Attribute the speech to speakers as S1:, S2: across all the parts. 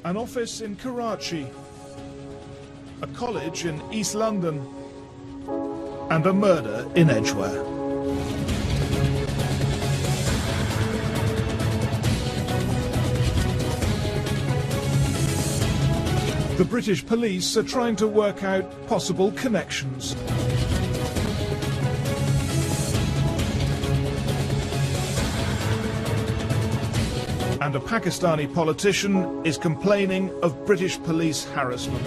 S1: an office in Karachi, a college in East London, and a murder in Edgware. The British police are trying to work out possible connections. And a Pakistani politician is complaining of British police harassment.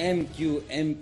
S2: MQM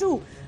S3: 2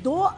S3: 2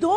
S3: 2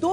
S3: 2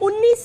S3: 19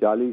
S4: 40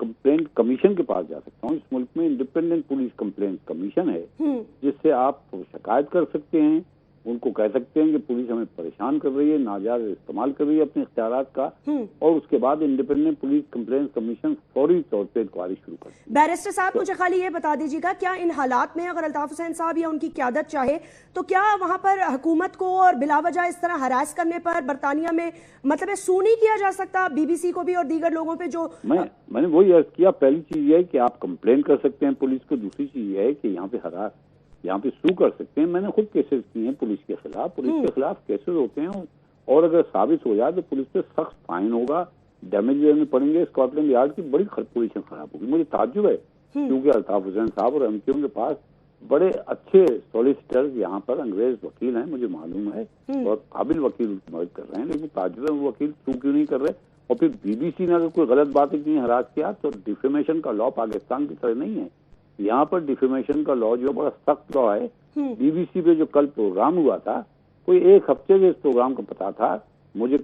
S4: complaint commission کے پاس جا سکتا ہوں. اس ملک میں independent police complaint commission ہے جس سے آپ شکایت کر سکتے ہیں, ان کو کہہ سکتے ہیں کہ پولیس ہمیں پریشان کر رہی ہے, ناجائز استعمال کر رہی ہے اپنے اختیارات کا, اور اس کے بعد انڈیپینڈنٹ پولیس کمپلینٹ کمیشن فوری طور پہ انکوائری شروع کر سکتے ہیں.
S3: بیرسٹر صاحب مجھے خالی یہ بتا دیجیے گا, کیا ان حالات میں اگر الطاف حسین صاحب یا ان کی قیادت چاہے تو کیا وہاں پر حکومت کو اور بلا وجہ اس طرح ہراس کرنے پر برطانیہ میں مطلب سو نہیں کیا جا سکتا بی بی سی کو بھی اور دیگر لوگوں پہ جو
S4: میں نے وہی عرض کیا, پہلی چیز یہ ہے کہ آپ کمپلین کر سکتے ہیں پولیس کو, دوسری چیز یہ ہے کہ یہاں پہ سو کر سکتے ہیں. میں نے خود کیسز کیے ہیں پولیس کے خلاف کیسز ہوتے ہیں, اور اگر ثابت ہو جائے تو پولیس پہ سخت فائن ہوگا, ڈیمیج دینے پڑیں گے. اسکاٹ لینڈ یارڈ کی بڑی پوزیشن خراب ہوگی. مجھے تعجب ہے کیونکہ الطاف حسین صاحب اور MKM کے پاس بڑے اچھے سولیسیٹرز یہاں پر انگریز وکیل ہیں, مجھے معلوم ہے, اور قابل وکیل مدد کر رہے ہیں, لیکن تعجب ہے وہ وکیل سو کیوں نہیں کر رہے. اور پھر BBC نے اگر کوئی غلط باتیں کی, ہراس کیا, تو ڈیفیمیشن کا لا پاکستان کی طرح نہیں ہے. یہاں پر ڈیفیمیشن کا لا جو بڑا سخت لا ہے. BBC پہ جو کل پروگرام ہوا تھا, کوئی ایک ہفتے سے اس پروگرام کا پتا تھا مجھے,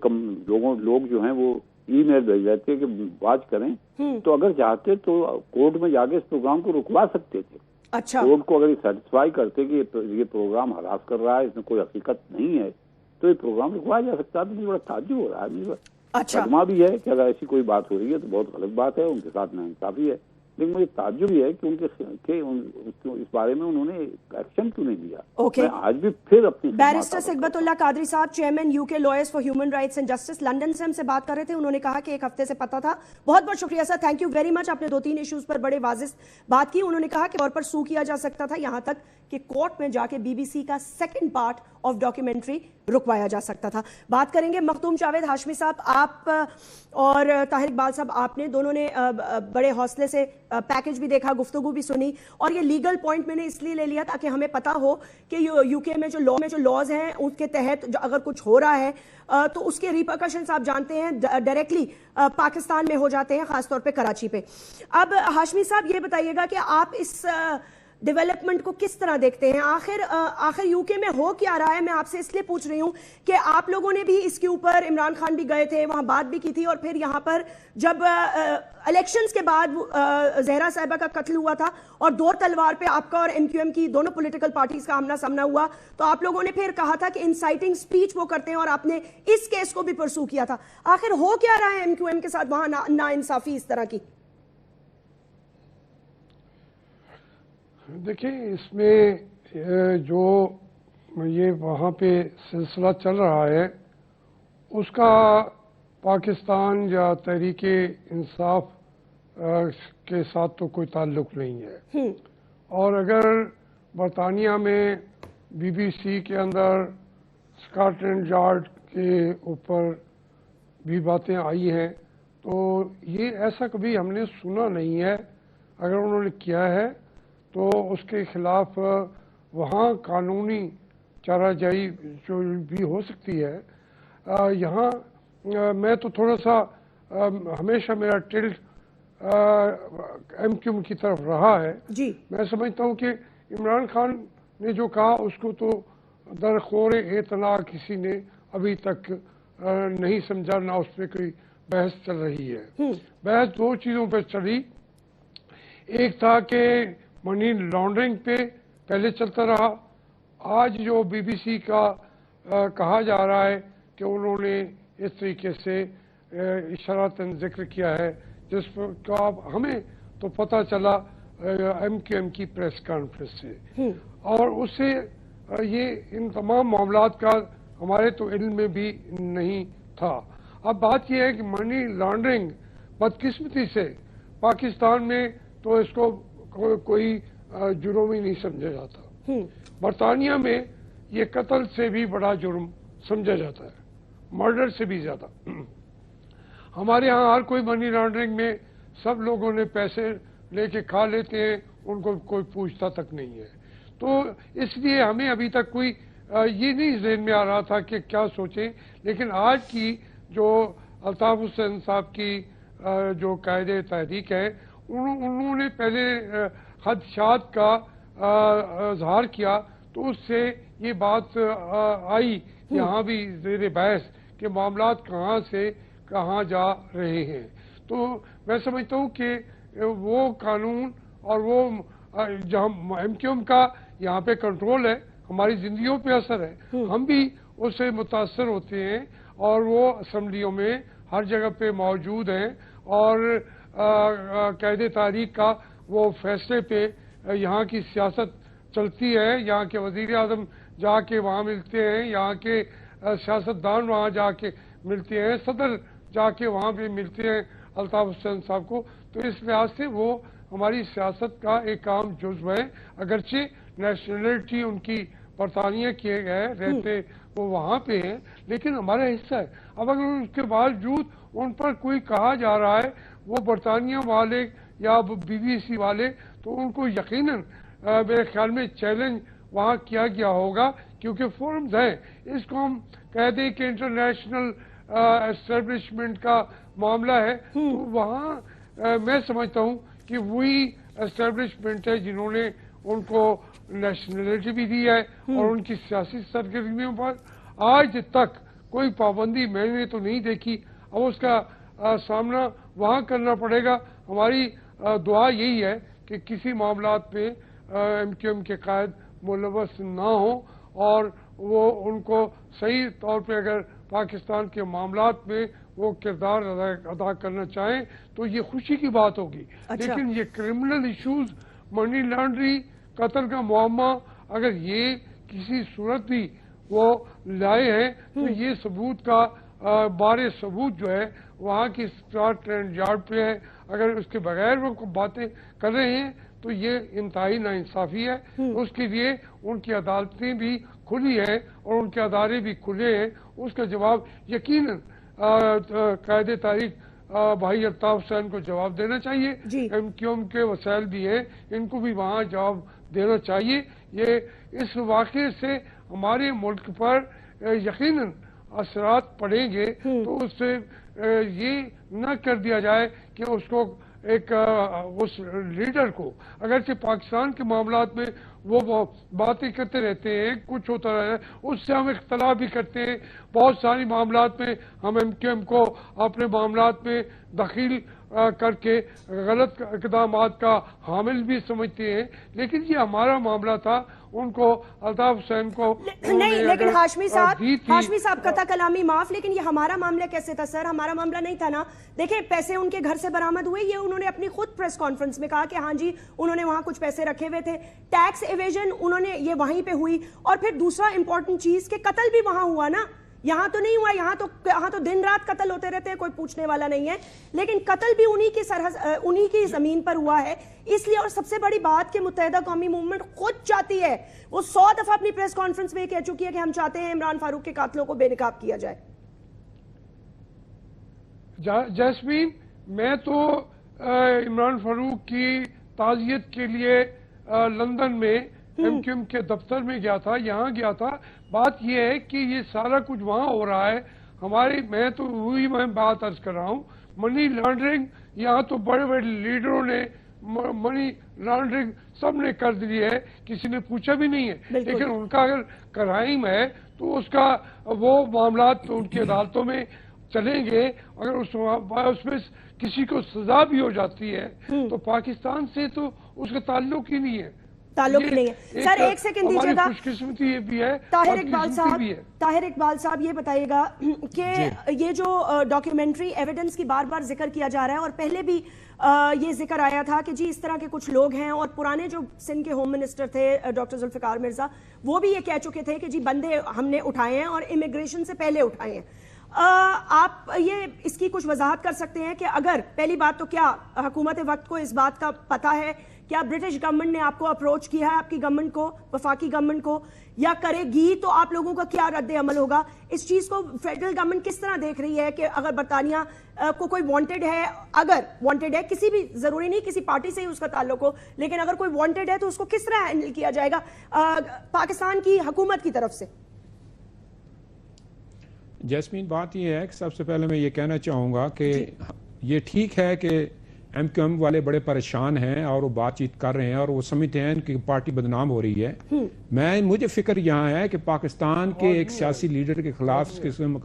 S4: لوگ جو ہیں وہ ای میل بھیج رہے تھے کہ واچ کریں, تو اگر چاہتے تو کورٹ میں جا کے اس پروگرام کو رکوا سکتے تھے.
S3: اچھا,
S4: کورٹ کو اگر سیٹسفائی کرتے کہ یہ پروگرام ہراس کر رہا ہے, اس میں کوئی حقیقت نہیں ہے, تو یہ پروگرام رکوایا جا سکتا ہے. مجھے بڑا تعجب ہو رہا ہے,
S3: اچھا
S4: صدمہ بھی ہے کہ اگر ایسی کوئی بات ہو رہی ہے تو بہت غلط بات ہے, ان کے ساتھ ناانصافی ہے, لیکن مجھے تعجب یہ ہے کہ اس بارے میں انہوں نے ایکشن کیوں نہیں لیا.
S3: اوکے,
S4: میں آج بھی پھر اپنی
S3: بیرسٹر صحبت اللہ قادری صاحب, chairman UK lawyers for human rights and justice, London سے ہم سے بات کر رہے تھے. انہوں نے کہا کہ ایک ہفتے سے پتا تھا. بہت بہت شکریہ سر, تھینک یو ویری مچ. آپ نے 2-3 ایشوز پر بڑے واضح بات کی. انہوں نے کہا کہ طور پر سو کیا جا سکتا تھا, یہاں تک کہ کورٹ میں جا کے BBC کا سیکنڈ پارٹ آف ڈاکیومنٹری رکوایا جا سکتا تھا. بات کریں گے مختوم جاوید ہاشمی صاحب, آپ اور طاہر اقبال صاحب, آپ نے دونوں نے بڑے حوصلے سے پیکج بھی دیکھا, گفتگو بھی سنی, اور یہ لیگل پوائنٹ میں نے اس لیے لے لیا تاکہ ہمیں پتا ہو کہ UK میں جو لاز ہیں اس کے تحت اگر کچھ ہو رہا ہے تو اس کے ریپرکشنز آپ جانتے ہیں ڈائریکٹلی پاکستان میں ہو جاتے ہیں, خاص طور پہ کراچی پہ. اب ہاشمی صاحب یہ بتائیے گا کہ آپ اس ڈیولپمنٹ کو کس طرح دیکھتے ہیں؟ آخر UK میں ہو کیا رہا ہے؟ میں آپ سے اس لیے پوچھ رہی ہوں کہ آپ لوگوں نے بھی اس کے اوپر, عمران خان بھی گئے تھے, وہاں بات بھی کی تھی, اور پھر یہاں پر جب الیکشنز کے بعد زہرا صاحبہ کا قتل ہوا تھا اور 2 تلوار پہ آپ کا اور MQM کی دونوں پولیٹیکل پارٹیز کا آمنا سامنا ہوا, تو آپ لوگوں نے پھر کہا تھا کہ انسائٹنگ سپیچ وہ کرتے ہیں, اور آپ نے اس کیس کو بھی پرسو کیا تھا. آخر ہو کیا رہا ہے MQM کے ساتھ وہاں ناانصافی اس طرح کی؟
S5: دیکھیں, اس میں جو یہ وہاں پہ سلسلہ چل رہا ہے اس کا پاکستان یا تحریک انصاف کے ساتھ تو کوئی تعلق نہیں ہے. اور اگر برطانیہ میں BBC کے اندر اسکاٹ لینڈ یارڈ کے اوپر بھی باتیں آئی ہیں تو یہ ایسا کبھی ہم نے سنا نہیں ہے. اگر انہوں نے کیا ہے تو اس کے خلاف وہاں قانونی چارہ جائی جو بھی ہو سکتی ہے. یہاں میں تو تھوڑا سا ہمیشہ میرا ٹلٹ MQM کی طرف رہا ہے.
S3: جی,
S5: میں سمجھتا ہوں کہ عمران خان نے جو کہا اس کو تو درخور اعتنا کسی نے ابھی تک نہیں سمجھا, نہ اس پہ کوئی بحث چل رہی ہے. بحث 2 چیزوں پہ چلی. ایک تھا کہ منی لانڈرنگ پہ پہلے چلتا رہا. آج جو BBC کا کہا جا رہا ہے کہ انہوں نے اس طریقے سے اشارتاً ذکر کیا ہے جس کا ہمیں تو پتہ چلا MQM کی پریس کانفرنس سے, اور اس سے یہ ان تمام معاملات کا ہمارے تو علم میں بھی نہیں تھا. اب بات یہ ہے کہ منی لانڈرنگ بدقسمتی سے پاکستان میں تو اس کو کوئی جرم ہی نہیں سمجھا جاتا. برطانیہ میں یہ قتل سے بھی بڑا جرم سمجھا جاتا ہے, مرڈر سے بھی زیادہ. ہمارے ہاں ہر کوئی منی لانڈرنگ میں سب لوگوں نے پیسے لے کے کھا لیتے ہیں, ان کو کوئی پوچھتا تک نہیں ہے. تو اس لیے ہمیں ابھی تک کوئی یہ نہیں ذہن میں آ رہا تھا کہ کیا سوچیں. لیکن آج کی جو الطاف حسین صاحب کی جو قائد تحریک ہے, انہوں نے پہلے خدشات کا اظہار کیا تو اس سے یہ بات آئی یہاں بھی زیر بحث کہ معاملات کہاں سے کہاں جا رہے ہیں. تو میں سمجھتا ہوں کہ وہ قانون اور وہ جہاں ایم کیو ایم کا یہاں پہ کنٹرول ہے، ہماری زندگیوں پہ اثر ہے، ہم بھی اس سے متاثر ہوتے ہیں اور وہ اسمبلیوں میں ہر جگہ پہ موجود ہیں اور قید تاریخ کا وہ فیصلے پہ یہاں کی سیاست چلتی ہے، یہاں کے وزیر اعظم جا کے وہاں ملتے ہیں، یہاں کے سیاستدان وہاں جا کے ملتے ہیں، صدر جا کے وہاں بھی ملتے ہیں الطاف حسین صاحب کو. تو اس لحاظ سے وہ ہماری سیاست کا ایک عام جزو ہے، اگرچہ نیشنلٹی ان کی برطانیہ کیے گئے رہتے وہ وہاں پہ ہیں لیکن ہمارا حصہ ہے. اب اگر اس کے باوجود ان پر کوئی کہا جا رہا ہے وہ برطانیہ والے یا بی بی سی والے، تو ان کو یقیناً میرے خیال میں چیلنج وہاں کیا گیا ہوگا کیونکہ فورمز ہیں. اس کو ہم کہہ دیں کہ انٹرنیشنل اسٹیبلشمنٹ کا معاملہ ہے، تو وہاں میں سمجھتا ہوں کہ وہی اسٹیبلشمنٹ ہے جنہوں نے ان کو نیشنلٹی بھی دی ہے اور ان کی سیاسی سرگرمیوں پر آج تک کوئی پابندی میں نے تو نہیں دیکھی. اب اس کا سامنا وہاں کرنا پڑے گا. ہماری دعا یہی ہے کہ کسی معاملات میں ایم کیو ایم کے قائد ملوث نہ ہوں اور وہ ان کو صحیح طور پہ اگر پاکستان کے معاملات میں وہ کردار ادا کرنا چاہیں تو یہ خوشی کی بات ہوگی. لیکن یہ کرمنل ایشوز، منی لانڈری، قتل کا معاملہ اگر یہ کسی صورت بھی وہ لائے ہیں تو یہ ثبوت کا بار ثبوت جو ہے وہاں کی اسکاٹ یارڈ پہ ہے. اگر اس کے بغیر وہ باتیں کر رہے ہیں تو یہ انتہائی ناانصافی ہے. اس کے لیے ان کی عدالتیں بھی کھلی ہیں اور ان کے ادارے بھی کھلے ہیں. اس کا جواب یقیناً قائد تاریخ بھائی الطاف حسین کو جواب دینا چاہیے. ایم کیو ایم کے وسائل بھی ہیں، ان کو بھی وہاں جواب دینا چاہیے. یہ اس واقعے سے ہمارے ملک پر یقیناً اثرات پڑیں گے، تو اس سے یہ نہ کر دیا جائے کہ اس کو ایک اس لیڈر کو، اگرچہ پاکستان کے معاملات میں وہ باتیں کرتے رہتے ہیں، کچھ ہوتا رہتا ہے، اس سے ہم اختلاف بھی کرتے ہیں. بہت ساری معاملات میں ہم ایم کیو ایم کو اپنے معاملات میں دخیل کر کے غلط اقدامات کا حامل بھی سمجھتے ہیں، لیکن یہ ہمارا معاملہ تھا. ان کو الطاف حسین کو
S3: نہیں، لیکن ہاشمی صاحب قطع کلامی معاف، لیکن یہ ہمارا معاملہ کیسے تھا سر؟ ہمارا معاملہ نہیں تھا نا. دیکھیں پیسے ان کے گھر سے برآمد ہوئے، یہ انہوں نے اپنی خود پریس کانفرنس میں کہا کہ ہاں جی انہوں نے وہاں کچھ پیسے رکھے ہوئے تھے. ٹیکس ایویژن انہوں نے یہ وہیں پہ ہوئی. اور پھر دوسرا امپورٹنٹ چیز کہ قتل بھی وہاں ہوا نا، یہاں تو نہیں ہوا. یہاں تو دن رات قتل ہوتے رہتے ہیں، کوئی پوچھنے والا نہیں ہے. لیکن قتل بھی انہی کی زمین پر ہوا ہے. اس لیے اور سب سے بڑی بات کہ متحدہ قومی موومنٹ خود چاہتی ہے، وہ 100 دفعہ اپنی پریس کانفرنس میں کہہ چکی ہے کہ ہم چاہتے ہیں عمران فاروق کے قاتلوں کو بے نقاب کیا جائے.
S5: جیسمین، میں تو عمران فاروق کی تعزیت کے لیے لندن میں ایم کیو ایم کے دفتر میں گیا تھا، یہاں گیا تھا. بات یہ ہے کہ یہ سارا کچھ وہاں ہو رہا ہے. میں تو وہی میں بات عرض کر رہا ہوں، منی لانڈرنگ یہاں تو بڑے بڑے لیڈروں نے منی لانڈرنگ سب نے کر دی ہے، کسی نے پوچھا بھی نہیں ہے. لیکن ان کا اگر کرائم ہے تو اس کا وہ معاملات تو ان کی عدالتوں میں چلیں گے. اگر اس میں کسی کو سزا بھی ہو جاتی ہے تو پاکستان سے تو اس کا تعلق ہی نہیں ہے.
S3: سر ایک سیکنڈ دیجیے گا.
S5: خوش قسمتی یہ بھی ہے.
S3: طاہر اقبال صاحب یہ بتائیے گا کہ یہ جو ڈاکیومنٹری ایویڈنس کی بار بار ذکر کیا جا رہا ہے، اور پہلے بھی یہ ذکر آیا تھا کہ جی اس طرح کے کچھ لوگ ہیں، اور پرانے جو سندھ کے ہوم منسٹر تھے ڈاکٹر ذوالفقار مرزا، وہ بھی یہ کہہ چکے تھے کہ جی بندے ہم نے اٹھائے ہیں اور امیگریشن سے پہلے اٹھائے ہیں. آپ یہ اس کی کچھ وضاحت کر سکتے ہیں کہ اگر پہلی بات تو کیا حکومت وقت کو اس بات کا پتہ ہے، کیا برٹش گورنمنٹ نے آپ کو اپروچ کیا ہے، آپ کی گورنمنٹ کو، وفاقی گورنمنٹ کو، یا کرے گی تو آپ لوگوں کا کیا رد عمل ہوگا؟ اس چیز کو فیڈرل گورنمنٹ کس طرح دیکھ رہی ہے کہ اگر برطانیہ کو کوئی وانٹڈ ہے، اگر وانٹڈ ہے، کسی بھی ضروری نہیں کسی پارٹی سے ہی اس کا تعلق ہو، لیکن اگر کوئی وانٹڈ ہے تو اس کو کس طرح ہینڈل کیا جائے گا پاکستان کی حکومت کی طرف سے؟
S6: جیسمین، بات یہ ہے کہ سب سے پہلے میں یہ کہنا چاہوں گا کہ یہ ٹھیک ہے کہ ایم کیو ایم والے بڑے پریشان ہیں اور وہ بات چیت کر رہے ہیں اور وہ سمجھتے ہیں کہ پارٹی بدنام ہو رہی ہے. مجھے فکر یہاں ہے کہ پاکستان کے ایک سیاسی لیڈر کے خلاف اس قسم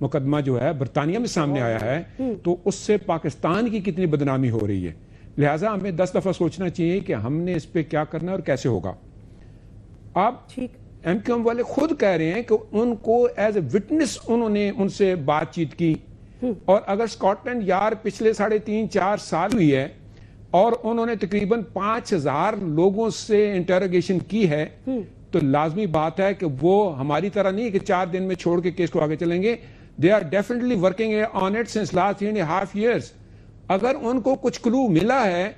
S6: مقدمہ جو ہے برطانیہ میں سامنے آیا ہے تو اس سے پاکستان کی کتنی بدنامی ہو رہی ہے. لہٰذا ہمیں 10 دفعہ سوچنا چاہیے کہ ہم نے اس پہ کیا کرنا ہے اور کیسے ہوگا. اب ایم کیو ایم والے خود کہہ رہے ہیں کہ ان کو ایز اے وٹنس انہوں نے ان سے بات چیت کی اور اگر اسکاٹ لینڈ یارڈ پچھلے 3.5-4 سال ہوئی ہے اور انہوں نے تقریباً 5000 لوگوں سے انٹروگیشن کی ہے تو لازمی بات ہے کہ وہ ہماری طرح نہیں کہ 4 دن میں چھوڑ کے کیس کو آگے چلیں گے. They are definitely working on it since last 3.5 years. اگر ان کو کچھ کلو ملا ہے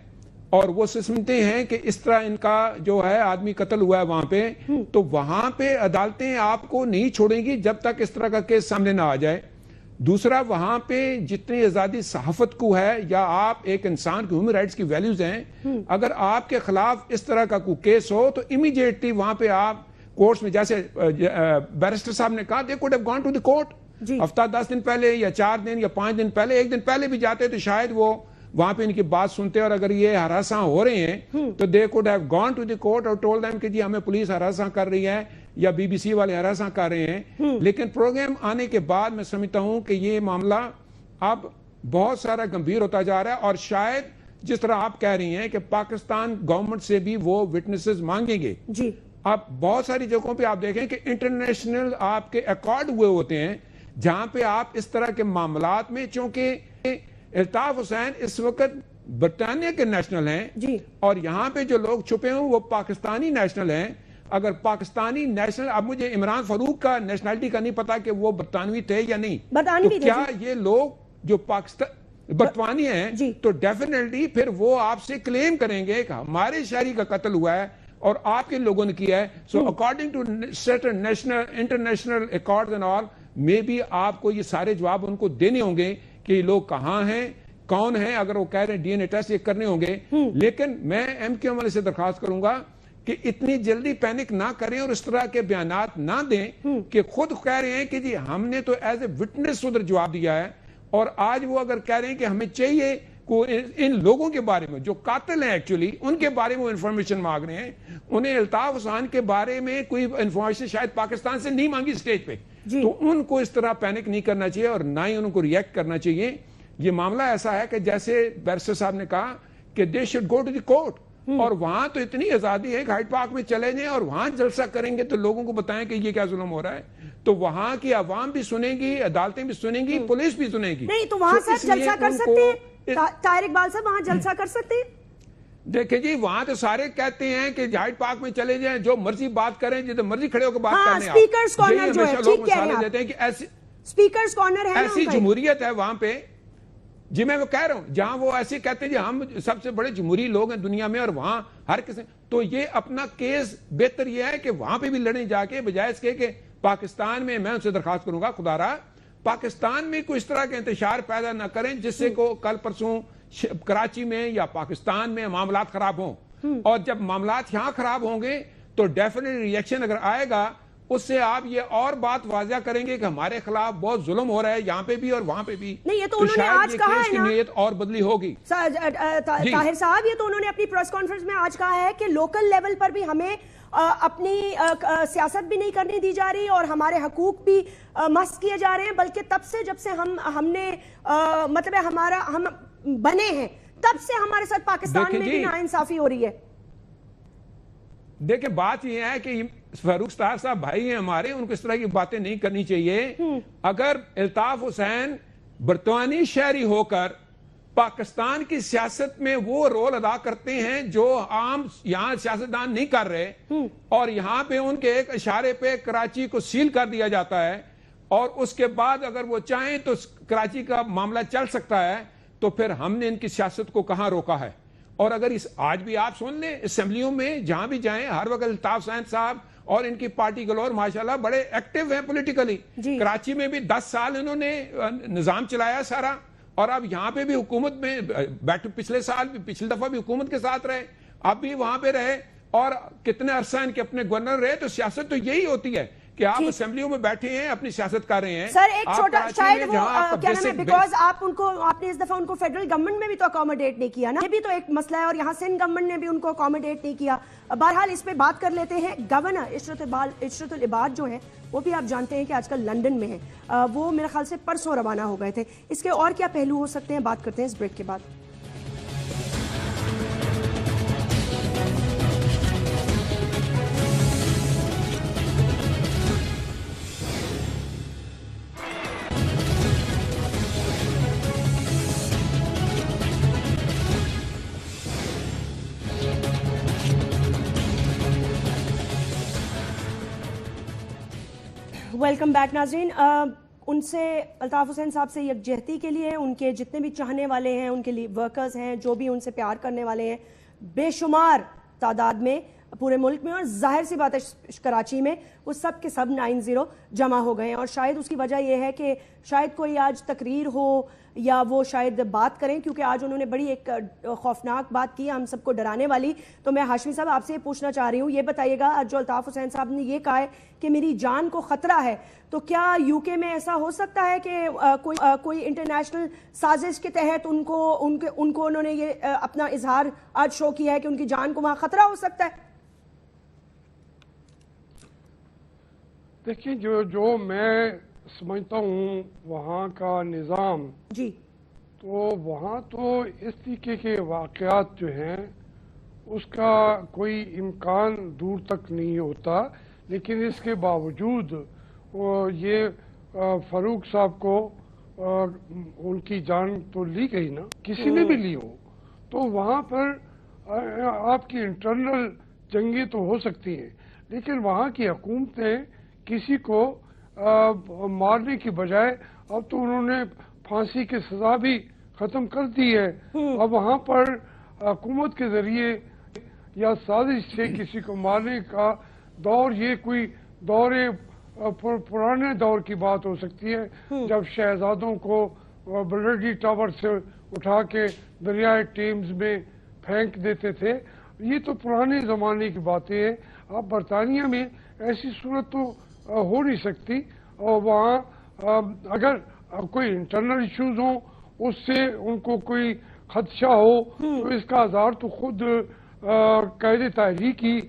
S6: اور وہ سمجھتے ہیں کہ اس طرح ان کا جو ہے آدمی قتل ہوا ہے وہاں پہ تو وہاں پہ عدالتیں آپ کو نہیں چھوڑیں گی جب تک اس طرح کا کیس سامنے نہ آ جائے. دوسرا وہاں پہ جتنی آزادی صحافت کو ہے یا آپ ایک انسان کی ہیومن رائٹس کی ویلیوز ہیں اگر آپ کے خلاف اس طرح کا کوئی کیس ہو تو امیڈیٹلی وہاں پہ آپ کورٹس میں جیسے بیرسٹر صاحب نے کہا they could have gone to the court ہفتہ 10 دن پہلے یا 4 دن یا 5 دن پہلے 1 دن پہلے بھی جاتے تو شاید وہ وہاں پہ ان کی بات سنتے اور اگر یہ ہراساں ہو رہے ہیں تو they could have gone to the court اور told them کہ جی ہمیں پولیس ہراساں کر رہی ہے یا بی بی سی والے ہراساں کر رہے ہیں. لیکن پروگرام آنے کے بعد میں سمجھتا ہوں کہ یہ معاملہ اب بہت سارا گمبھیر ہوتا جا رہا ہے اور شاید جس طرح آپ کہہ رہی ہیں کہ پاکستان گورنمنٹ سے بھی وہ وٹنسز مانگیں گے. اب بہت ساری جگہوں پہ آپ دیکھیں کہ انٹرنیشنل آپ کے ایکارڈ ہوئے ہوتے ہیں جہاں پہ آپ اس طرح کے معاملات میں چونکہ الطاف حسین اس وقت برطانیہ کے نیشنل ہیں اور یہاں پہ جو لوگ چھپے ہوں وہ پاکستانی نیشنل ہیں. اگر پاکستانی نیشنل اب مجھے عمران فاروق کا نیشنلٹی کا نہیں پتا کہ وہ برطانوی تھے یا نہیں تو کیا یہ لوگ جو پاکستان برطانوی ہیں تو ڈیفینیٹلی پھر وہ آپ سے کلیم کریں گے کہ ہمارے شہری کا قتل ہوا ہے اور آپ کے لوگوں نے کیا ہے. So according to certain national international accords and all میں بھی آپ کو یہ سارے جواب ان کو دینے ہوں گے کہ یہ لوگ کہاں ہیں کون ہیں. اگر وہ کہہ رہے ہیں ڈی این اے ٹیسٹ یہ کرنے ہوں گے لیکن میں ایم کیو ایم والے سے درخواست کروں گا کہ اتنی جلدی پینک نہ کریں اور اس طرح کے بیانات نہ دیں کہ خود کہہ رہے ہیں کہ جی ہم نے تو ایز اے وٹنس ادھر جواب دیا ہے اور آج وہ اگر کہہ رہے ہیں کہ ہمیں چاہیے ان لوگوں کے بارے میں جو قاتل ہیں ایکچولی ان کے بارے میں وہ انفارمیشن مانگ رہے ہیں. انہیں الطاف حسین کے بارے میں کوئی انفارمیشن شاید پاکستان سے نہیں مانگی اسٹیج پہ تو ان کو اس طرح پینک نہیں کرنا چاہیے اور نہ ہی ان کو ریئیکٹ کرنا چاہیے. یہ معاملہ ایسا ہے کہ جیسے بیرسٹر صاحب نے کہا کہ they should go to the court اور وہاں تو اتنی آزادی ہے کہ ہائیڈ پارک میں چلے جائیں اور وہاں جلسہ کریں گے تو لوگوں کو بتائیں کہ یہ کیا ظلم ہو رہا ہے تو وہاں کی عوام بھی سنیں گی عدالتیں بھی سنیں گی پولیس بھی سنیں گی.
S3: نہیں تو وہاں صاحب جلسہ کر سکتے ہیں طاہر اقبال صاحب وہاں جلسہ کر سکتے ہیں.
S6: دیکھیں جی وہاں تو سارے کہتے ہیں کہ ہائیڈ پارک میں چلے جائیں جو مرضی بات کریں جتنے مرضی کھڑے ہو کے بات کریں.
S3: اسپیکرز کارنر جو ہے ٹھیک کہہ رہے ہیں
S6: دیتے ہیں کہ
S3: اسپیکرز کارنر ہے
S6: ایسی جمہوریت ہے وہاں پہ جی میں وہ کہہ رہا ہوں جہاں وہ ایسے کہتے ہیں جی ہم سب سے بڑے جمہوری لوگ ہیں دنیا میں اور وہاں ہر کسی تو یہ اپنا کیس بہتر یہ ہے کہ وہاں پہ بھی لڑیں جا کے بجائے اس کے کہ پاکستان میں میں ان سے درخواست کروں گا خدا را پاکستان میں کوئی اس طرح کے انتشار پیدا نہ کریں جس سے کو کل پرسوں کراچی میں یا پاکستان میں معاملات خراب ہوں اور جب معاملات یہاں خراب ہوں گے تو ڈیفینیٹ ریئیکشن اگر آئے گا اس سے آپ یہ اور بات واضح کریں گے کہ ہمارے خلاف بہت ظلم ہو رہا ہے یہاں پہ بھی اور وہاں پہ بھی.
S3: نہیں یہ تو انہوں نے آج کہا ہے نا
S6: نیت اور بدلی ہوگی.
S3: طاہر صاحب یہ تو انہوں نے اپنی پریس کانفرنس میں آج کہا ہے کہ لوکل لیول پر بھی ہمیں اپنی سیاست بھی نہیں کرنے دی جا رہی اور ہمارے حقوق بھی مسخ کیے جا رہے ہیں بلکہ تب سے جب سے ہم نے مطلب ہم بنے ہیں تب سے ہمارے ساتھ پاکستان میں بھی ناانصافی ہو رہی ہے.
S6: دیکھیں بات یہ ہے کہ فاروق ستار صاحب بھائی ہیں ہمارے ان کو اس طرح کی باتیں نہیں کرنی چاہیے. اگر الطاف حسین برطانوی شہری ہو کر پاکستان کی سیاست میں وہ رول ادا کرتے ہیں جو عام یہاں سیاستدان نہیں کر رہے اور یہاں پہ ان کے ایک اشارے پہ کراچی کو سیل کر دیا جاتا ہے اور اس کے بعد اگر وہ چاہیں تو کراچی کا معاملہ چل سکتا ہے تو پھر ہم نے ان کی سیاست کو کہاں روکا ہے. اور اگر آج بھی آپ سن لیں اسمبلیوں میں جہاں بھی جائیں ہر وقت الطاف حسین صاحب اور ان کی پارٹی گلور ماشاءاللہ بڑے ایکٹیو ہیں پولیٹیکلی. کراچی میں بھی 10 سال انہوں نے نظام چلایا سارا اور اب یہاں پہ بھی حکومت میں پچھلے سال بھی پچھلی دفعہ بھی حکومت کے ساتھ رہے اب بھی وہاں پہ رہے اور کتنے عرصہ ان کے اپنے گورنر رہے. تو سیاست تو یہی ہوتی ہے کہ آپ اسمبلیوں میں بیٹھے ہیں اپنی سیاست کر رہے ہیں.
S3: سر ایک
S6: آپ
S3: چھوٹا
S6: کراچی
S3: شاید
S6: میں
S3: وہ
S6: جہاں آپ کا
S3: کیا نام ہے،
S6: basic-
S3: بیکاز آپ نے اس دفعہ ان کو فیڈرل گورنمنٹ میں بھی تو اکوموڈیٹ نہیں کیا نا، یہ بھی تو ایک مسئلہ ہے، اور یہاں سندھ گورنمنٹ نے بھی ان کو اکوموڈیٹ نہیں کیا. بہرحال اس پہ بات کر لیتے ہیں. گورنر عشرت العباد جو ہے وہ بھی آپ جانتے ہیں کہ آج کل لنڈن میں ہے، وہ میرے خیال سے پرسوں روانہ ہو گئے تھے. اس کے اور کیا پہلو ہو سکتے ہیں، بات کرتے ہیں اس بریک کے بعد. ویلکم بیک ناظرین. ان سے الطاف حسین صاحب سے یکجہتی کے لیے، ان کے جتنے بھی چاہنے والے ہیں، ان کے لیے ورکرز ہیں جو بھی ان سے پیار کرنے والے ہیں، بے شمار تعداد میں پورے ملک میں، اور ظاہر سی بات ہے کراچی میں وہ سب کے سب 90 جمع ہو گئے ہیں. اور شاید اس کی وجہ یہ ہے کہ شاید کوئی آج تقریر ہو یا وہ شاید بات کریں، کیونکہ آج انہوں نے بڑی ایک خوفناک بات کی ہم سب کو ڈرانے والی. تو میں ہاشمی صاحب آپ سے یہ پوچھنا چاہ رہی ہوں، یہ بتائیے گا جو الطاف حسین صاحب نے یہ کہا ہے کہ میری جان کو خطرہ ہے، تو کیا یو کے میں ایسا ہو سکتا ہے کہ کوئی انٹرنیشنل سازش کے تحت ان کو انہوں نے یہ اپنا اظہار آج شو کیا ہے کہ ان کی جان کو وہاں خطرہ ہو سکتا ہے؟
S5: دیکھیے جو میں سمجھتا ہوں وہاں کا نظام،
S3: جی
S5: تو وہاں تو اس طریقے کے واقعات جو ہیں اس کا کوئی امکان دور تک نہیں ہوتا. لیکن اس کے باوجود یہ فاروق صاحب کو ان کی جان تو لی گئی نا، کسی نے بھی لی ہو، تو وہاں پر آپ کی انٹرنل جنگیں تو ہو سکتی ہیں، لیکن وہاں کی حکومتیں کسی کو مارنے کی بجائے اب تو انہوں نے پھانسی کی سزا بھی ختم کر دی ہے. اب وہاں پر حکومت کے ذریعے یا سازش سے کسی کو مارنے کا دور، یہ کوئی دور پرانے دور کی بات ہو سکتی ہے جب شہزادوں کو بلڈی ٹاور سے اٹھا کے دریائے ٹیمز میں پھینک دیتے تھے. یہ تو پرانے زمانے کی باتیں ہیں. اب برطانیہ میں ایسی صورت تو ہو نہیں سکتی، اور وہاں اگر کوئی انٹرنل ایشوز ہوں، اس سے ان کو کوئی خدشہ ہو، تو اس کا اظہار تو خود قائد تحریک ہی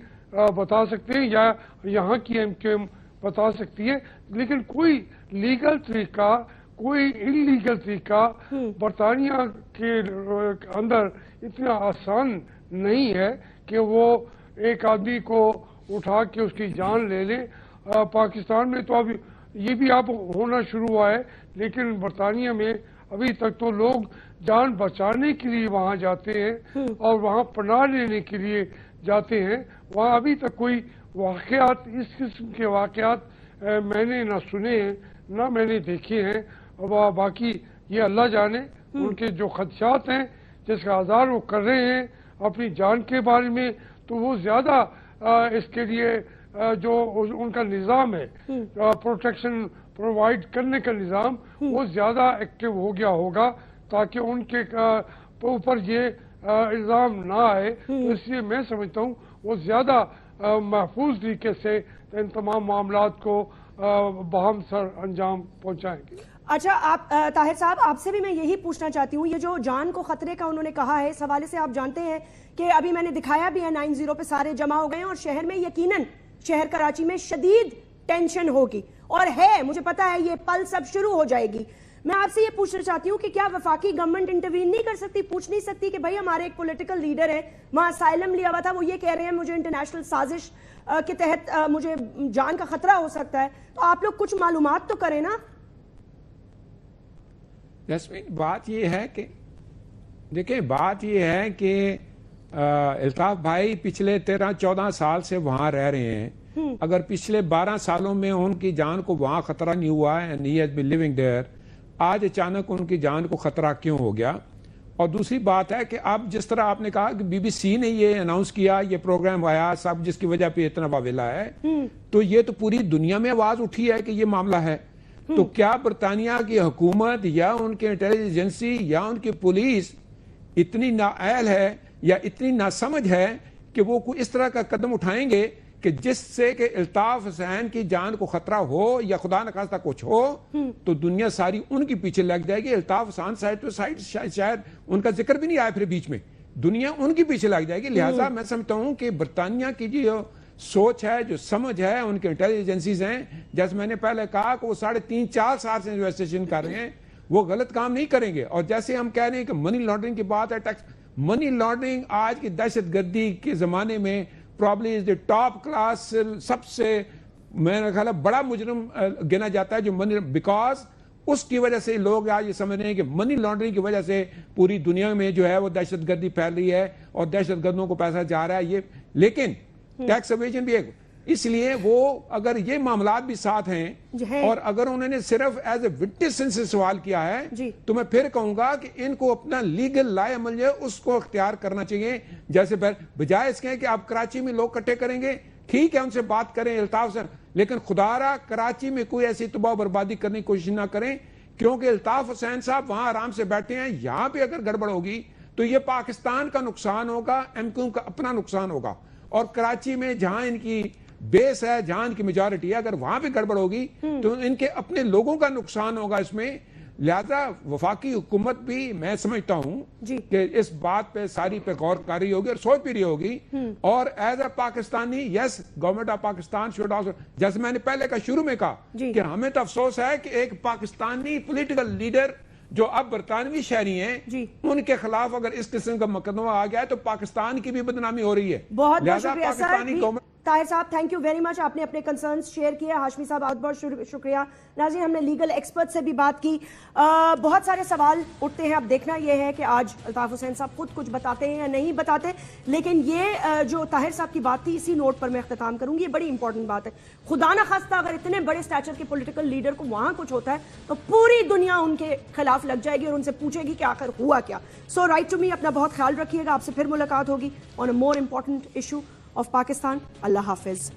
S5: بتا سکتے ہیں یا یہاں کی ایم کیو ایم بتا سکتی ہے. لیکن کوئی لیگل طریقہ، کوئی انلیگل طریقہ برطانیہ کے اندر اتنا آسان نہیں ہے کہ وہ ایک آدمی کو اٹھا کے اس کی جان لے لیں. پاکستان میں تو اب یہ بھی اب ہونا شروع ہوا ہے، لیکن برطانیہ میں ابھی تک تو لوگ جان بچانے کے لیے وہاں جاتے ہیں اور وہاں پناہ لینے کے لیے جاتے ہیں. وہاں ابھی تک کوئی واقعات، اس قسم کے واقعات میں نے نہ سنے ہیں نہ میں نے دیکھے ہیں. باقی یہ اللہ جانے ان کے جو خدشات ہیں جس کا اظہار وہ کر رہے ہیں اپنی جان کے بارے میں، تو وہ زیادہ اس کے لیے جو ان کا نظام ہے پروٹیکشن پرووائڈ کرنے کا نظام، وہ زیادہ ایکٹیو ہو گیا ہوگا تاکہ ان کے اوپر یہ الزام نہ آئے. اس لیے میں سمجھتا ہوں وہ زیادہ محفوظ طریقے سے ان تمام معاملات کو بہم سر انجام پہنچائیں گے.
S3: اچھا، آپ طاہر صاحب آپ سے بھی میں یہی پوچھنا چاہتی ہوں، یہ جو جان کو خطرے کا انہوں نے کہا ہے، اس حوالے سے آپ جانتے ہیں کہ ابھی میں نے دکھایا بھی ہے 90 پہ سارے جمع ہو گئے ہیں، اور شہر میں یقیناً شہر کراچی میں شدید ٹینشن ہوگی، اور ہے مجھے پتا ہے یہ پلس اب شروع ہو جائے گی. میں آپ سے یہ پوچھنا چاہتی ہوں کہ کیا وفاقی گورنمنٹ انٹروین نہیں کر سکتی، پوچھ نہیں سکتی کہ بھائی ہمارے ایک پولیٹیکل لیڈر ہے وہاں اسائلم لیا ہوا تھا، وہ یہ کہہ رہے ہیں مجھے انٹرنیشنل سازش کے تحت مجھے جان کا خطرہ ہو سکتا ہے، تو آپ لوگ کچھ معلومات تو کریں نا.
S6: بات یہ ہے کہ دیکھیں، بات یہ ہے کہ الطاف بھائی پچھلے 13-14 سال سے وہاں رہ رہے ہیں. اگر پچھلے 12 سالوں میں ان کی جان کو وہاں خطرہ نہیں ہوا and he has been living there، آج اچانک ان کی جان کو خطرہ کیوں ہو گیا؟ اور دوسری بات ہے کہ اب جس طرح آپ نے کہا کہ بی بی سی نے یہ اناؤنس کیا، یہ پروگرام آیا سب، جس کی وجہ پہ اتنا واویلا ہے، تو یہ تو پوری دنیا میں آواز اٹھی ہے کہ یہ معاملہ ہے. تو کیا برطانیہ کی حکومت یا ان کے انٹیلیجنس ایجنسی یا ان کی پولیس اتنی نااہل ہے یا اتنی ناسمجھ ہے کہ وہ کوئی اس طرح کا قدم اٹھائیں گے کہ جس سے کہ الطاف حسین کی جان کو خطرہ ہو یا خدا نخواستہ کچھ ہو تو دنیا ساری ان کے پیچھے لگ جائے گی. الطاف حسین شاید ان کا ذکر بھی نہیں آیا پھر بیچ میں, دنیا ان کے پیچھے لگ جائے گی. لہٰذا میں سمجھتا ہوں کہ برطانیہ کی جو سوچ ہے, جو سمجھ ہے, ان کے انٹیلیجنس ایجنسیز ہیں, جیسے میں نے پہلے کہا کہ وہ 3.5-4 سال سے انویسٹیگیشن کر رہے ہیں, وہ غلط کام نہیں کریں گے. اور جیسے ہم کہہ رہے ہیں کہ منی لانڈرنگ کی بات ہے, ٹیکس منی لانڈرنگ آج کی دہشت گردی کے زمانے میں probably is the top class, سب سے میرا خیال ہے بڑا مجرم گنا جاتا ہے جو منی, بیکاز اس کی وجہ سے لوگ آج یہ سمجھ رہے ہیں کہ منی لانڈرنگ کی وجہ سے پوری دنیا میں جو ہے وہ دہشت گردی پھیل رہی ہے اور دہشت گردوں کو پیسہ جا رہا ہے. یہ لیکن ٹیکس ایویژن بھی ایک, اس لیے وہ اگر یہ معاملات بھی ساتھ ہیں اور اگر انہوں نے صرف ایز اے وٹنس سے سوال کیا ہے تو میں پھر کہوں گا کہ ان کو اپنا لیگل لا عمل جو ہے اس کو اختیار کرنا چاہیے. جیسے بجائے اس کے کہ آپ کراچی میں لوگ اکٹھے کریں گے, ٹھیک ہے ان سے بات کریں الطاف سے, لیکن خدا را کراچی میں کوئی ایسی تباہ و بربادی کرنے کی کوشش نہ کریں, کیونکہ الطاف حسین صاحب وہاں آرام سے بیٹھے ہیں. یہاں پہ اگر گڑبڑ ہوگی تو یہ پاکستان کا نقصان ہوگا, ایم کیو کا اپنا نقصان ہوگا. اور کراچی میں جہاں ان کی بیس ہے, جہاں ان کی میجورٹی ہے, اگر وہاں پہ گڑبڑ ہوگی تو ان کے اپنے لوگوں کا نقصان ہوگا اس میں. لہذا وفاقی حکومت بھی میں سمجھتا ہوں کہ اس بات پہ ساری پہ غور کر رہی ہوگی اور سوچ بھی رہی ہوگی. اور as a Pakistani, yes government of Pakistan should also, جیسے میں نے پہلے کا شروع میں کہا کہ ہمیں تو افسوس ہے کہ ایک پاکستانی پولیٹیکل لیڈر جو اب برطانوی شہری ہیں ان کے خلاف اگر اس قسم کا مقدمہ آ گیا ہے تو پاکستان کی بھی بدنامی ہو رہی ہے.
S3: بہت بہت شکریہ سر. طاہر صاحب تھینک یو ویری مچ, آپ نے اپنے کنسرنز شیئر کیے. ہاشمی صاحب بہت بہت شکریہ. ناظرین ہم نے لیگل ایکسپرٹ سے بھی بات کی. بہت سارے سوال اٹھتے ہیں. اب دیکھنا یہ ہے کہ آج الطاف حسین صاحب خود کچھ بتاتے ہیں یا نہیں بتاتے, لیکن یہ جو طاہر صاحب کی بات تھی اسی نوٹ پر میں اختتام کروں گی. یہ بڑی امپورٹنٹ بات ہے. خدا نخواستہ اگر اتنے بڑے اسٹیچر کے پولیٹیکل لیڈر کو وہاں کچھ ہوتا ہے تو پوری دنیا ان کے خلاف لگ جائے گی اور ان سے پوچھے گی کہ آخر ہوا کیا. سو رائٹ ٹو می, اپنا بہت خیال رکھیے گا. آپ سے پھر ملاقات ہوگی on a more important issue of Pakistan. اللہ حافظ.